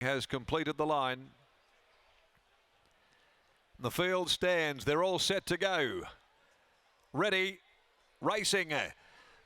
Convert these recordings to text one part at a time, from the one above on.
has completed the line. The field stands. They're all set to go. Ready, racing.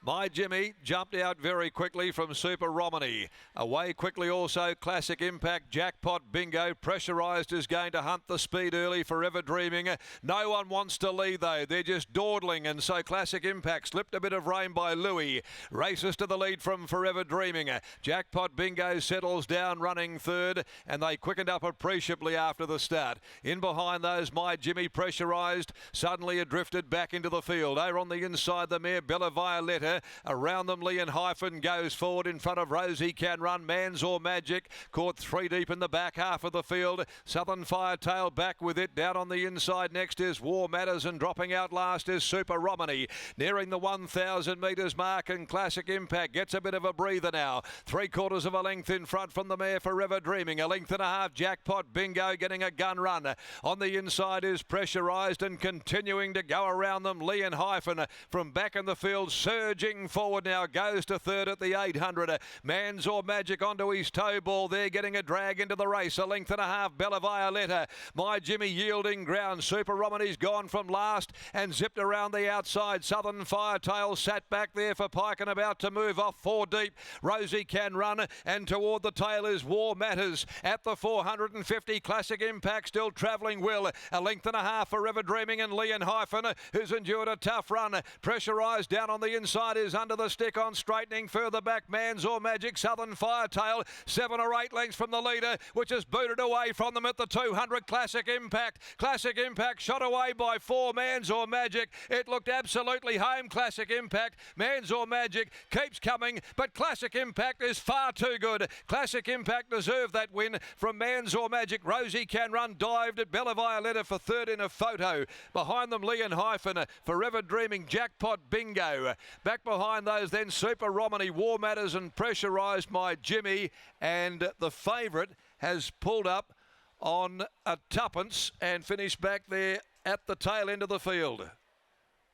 My Jimmy jumped out very quickly from Super Romany. Away quickly also Classic Impact. Jackpot Bingo. Pressurised is going to hunt the speed early. Forever Dreaming. No one wants to lead though. They're just dawdling, and so Classic Impact slipped a bit of rain by Louis. Races to the lead from Forever Dreaming. Jackpot Bingo settles down running third, and they quickened up appreciably after the start. In behind those, My Jimmy pressurised. Suddenly it drifted back into the field. Over on the inside, the mare Bella Violetta. Around them, Lee and Hyphen goes forward in front of Rosie Can Run. Manzor Magic caught 3 deep in the back half of the field. Southern Firetail back with it. Down on the inside next is War Matters, and dropping out last is Super Romany. Nearing the 1,000 metres mark, and Classic Impact gets a bit of a breather now. 3/4 of a length in front from the mare Forever Dreaming. A length and a half Jackpot Bingo getting a gun run. On the inside is Pressurised, and continuing to go around them, Lee and Hyphen from back in the field. Surging forward now, goes to third at the 800. Manzor Magic onto his toe ball there, getting a drag into the race. A length and a half, Bella Violetta. My Jimmy yielding ground. Super Romany's gone from last and zipped around the outside. Southern Firetail sat back there for Pike and about to move off 4 deep. Rosie Can Run, and toward the tail is War Matters. At the 450, Classic Impact still travelling well. A length and a half, Forever Dreaming, and Lee and Hyphen, who's endured a tough run. Pressurised down on the inside is under the stick on straightening. Further back, Manzor Magic. Southern Firetail 7 or 8 lengths from the leader, which is booted away from them at the 200. Classic Impact. Classic Impact shot away by 4. Manzor Magic. It looked absolutely home. Classic Impact. Manzor Magic keeps coming, but Classic Impact is far too good. Classic Impact deserved that win from Manzor Magic. Rosie Can Run dived at Bella Violetta for third in a photo. Behind them, Lee and Hyphen. Forever Dreaming. Jackpot Bingo. Back behind those then Super Romany, War Matters, and Pressurised My Jimmy, and the favourite has pulled up on a tuppence and finished back there at the tail end of the field.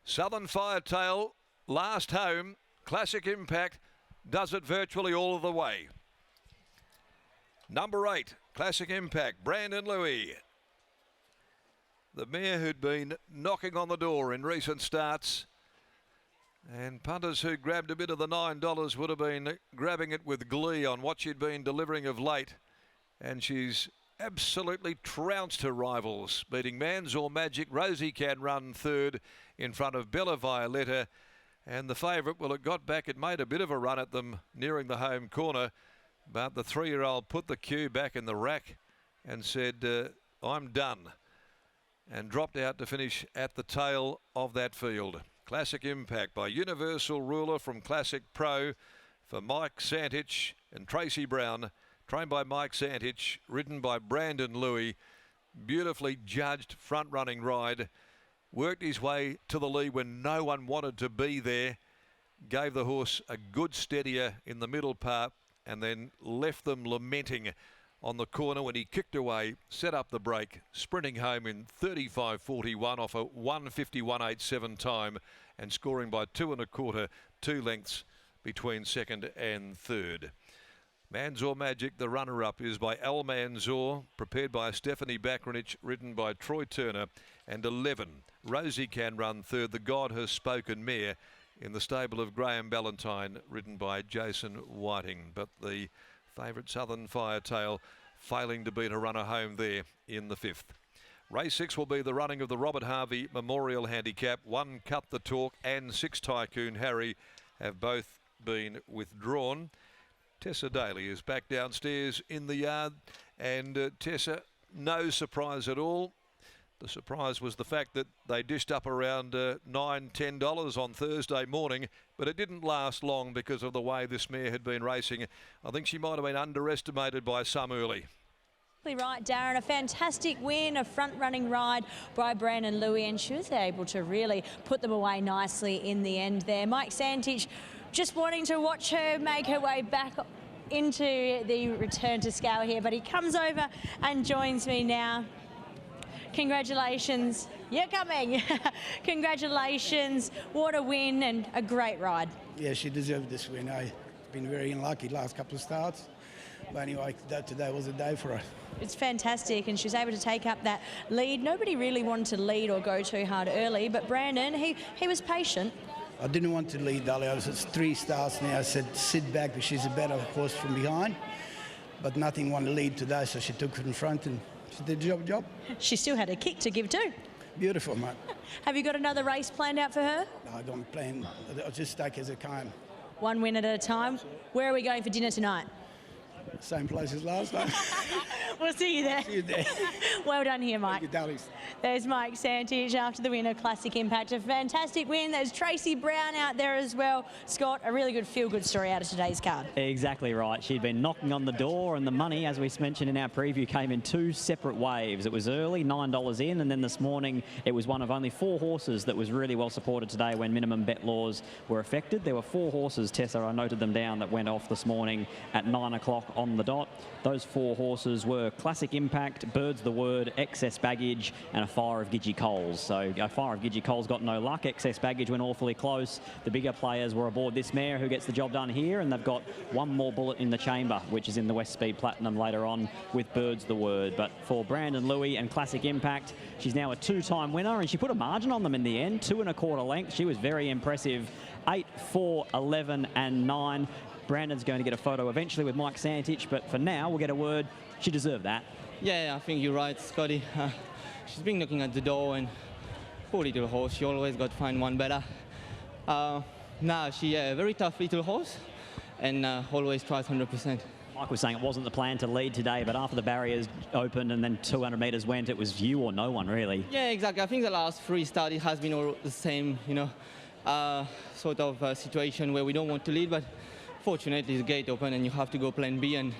Southern Firetail last home. Classic Impact does it virtually all of the way. Number 8, Classic Impact, Brandon Louis. The mare who'd been knocking on the door in recent starts, and punters who grabbed a bit of the $9 would have been grabbing it with glee on what she'd been delivering of late. And she's absolutely trounced her rivals, beating Manzor Magic. Rosie Can Run third in front of Bella Violetta. And the favourite, well, it got back. It made a bit of a run at them nearing the home corner. But the 3-year-old put the cue back in the rack and said, I'm done. And dropped out to finish at the tail of that field. Classic Impact by Universal Ruler from Classic Pro for Mike Santich and Tracy Brown. Trained by Mike Santich, ridden by Brandon Louis. Beautifully judged front-running ride. Worked his way to the lead when no one wanted to be there. Gave the horse a good steadier in the middle part, and then left them lamenting on the corner when he kicked away, set up the break, sprinting home in 35.41 off a 1:51.87 time, and scoring by 2 1/4, 2 lengths between second and third. Manzor Magic, the runner-up, is by Al Manzor, prepared by Stephanie Bakranich, ridden by Troy Turner, and 11. Rosie Can Run third, the God Has Spoken mare in the stable of Graham Ballantyne, ridden by Jason Whiting. But the favourite Southern Firetail failing to beat a runner home there in the 5th. Race 6 will be the running of the Robert Harvey Memorial Handicap. 1 Cut the Talk and 6 Tycoon Harry have both been withdrawn. Tessa Daly is back downstairs in the yard, and Tessa, no surprise at all. The surprise was the fact that they dished up around $9, $10 on Thursday morning, but it didn't last long because of the way this mare had been racing. I think she might have been underestimated by some early. Right, Darren, a fantastic win, a front-running ride by Brandon Louis, and she was able to really put them away nicely in the end there. Mike Santich just wanting to watch her make her way back into the return to scale here, but he comes over and joins me now. Congratulations. You're coming. Congratulations. What a win and a great ride. Yeah, she deserved this win. I've been very unlucky last couple of starts. But anyway, today was a day for her. It's fantastic, and she was able to take up that lead. Nobody really wanted to lead or go too hard early, but Brandon, he was patient. I didn't want to lead, Dolly. It's 3 starts now. I said, sit back because she's a better horse from behind. But nothing wanted to lead today, so she took it in front and she did the job. She still had a kick to give too. Beautiful, mate. Have you got another race planned out for her? No, I don't plan. I'll just take as it came. One win at a time. Where are we going for dinner tonight? Same place as last time. We'll see you there. See you there. Well done here, Mike. Thank you, Dolly. There's Mike Santich after the win of Classic Impact. A fantastic win. There's Tracy Brown out there as well. Scott, a really good feel-good story out of today's card. Exactly right. She'd been knocking on the door, and the money, as we mentioned in our preview, came in 2 separate waves. It was early, $9 in, and then this morning it was one of only 4 horses that was really well supported today when minimum bet laws were affected. There were 4 horses, Tessa, I noted them down, that went off this morning at 9 o'clock on the dot. Those 4 horses were Classic Impact, Bird's the Word, Excess Baggage, and a Fire of Gidgee Coles. So a Fire of Gidgee Coles got no luck. Excess Baggage went awfully close. The bigger players were aboard this mare who gets the job done here, and they've got one more bullet in the chamber, which is in the West Speed Platinum later on with Bird's the Word. But for Brandon Louis and Classic Impact, she's now a 2-time winner, and she put a margin on them in the end, 2 1/4 lengths. She was very impressive. 8, 4, 11 and 9. Brandon's going to get a photo eventually with Mike Santich, but for now we'll get a word. She deserved that. Yeah, I think you're right, Scotty. She's been knocking at the door, and poor little horse, she always got to find one better. Now she's a very tough little horse, and always tries 100%. Mike was saying it wasn't the plan to lead today, but after the barriers opened and then 200 metres went, it was you or no one, really. Yeah, exactly. I think the last 3 starts it has been all the same, you know, sort of situation where we don't want to lead, but fortunately the gate open and you have to go plan B, and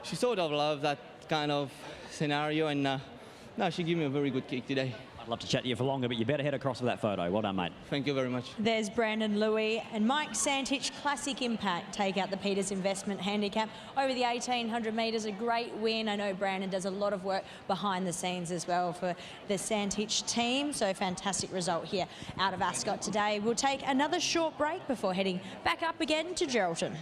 she sort of loved that kind of scenario, and now she gave me a very good kick today. I'd love to chat to you for longer, but you better head across for that photo. Well done, mate. Thank you very much. There's Brandon Louis and Mike Santich. Classic Impact take out the Peters Investment Handicap over the 1,800 metres. A great win. I know Brandon does a lot of work behind the scenes as well for the Santich team. So fantastic result here out of Ascot today. We'll take another short break before heading back up again to Geraldton.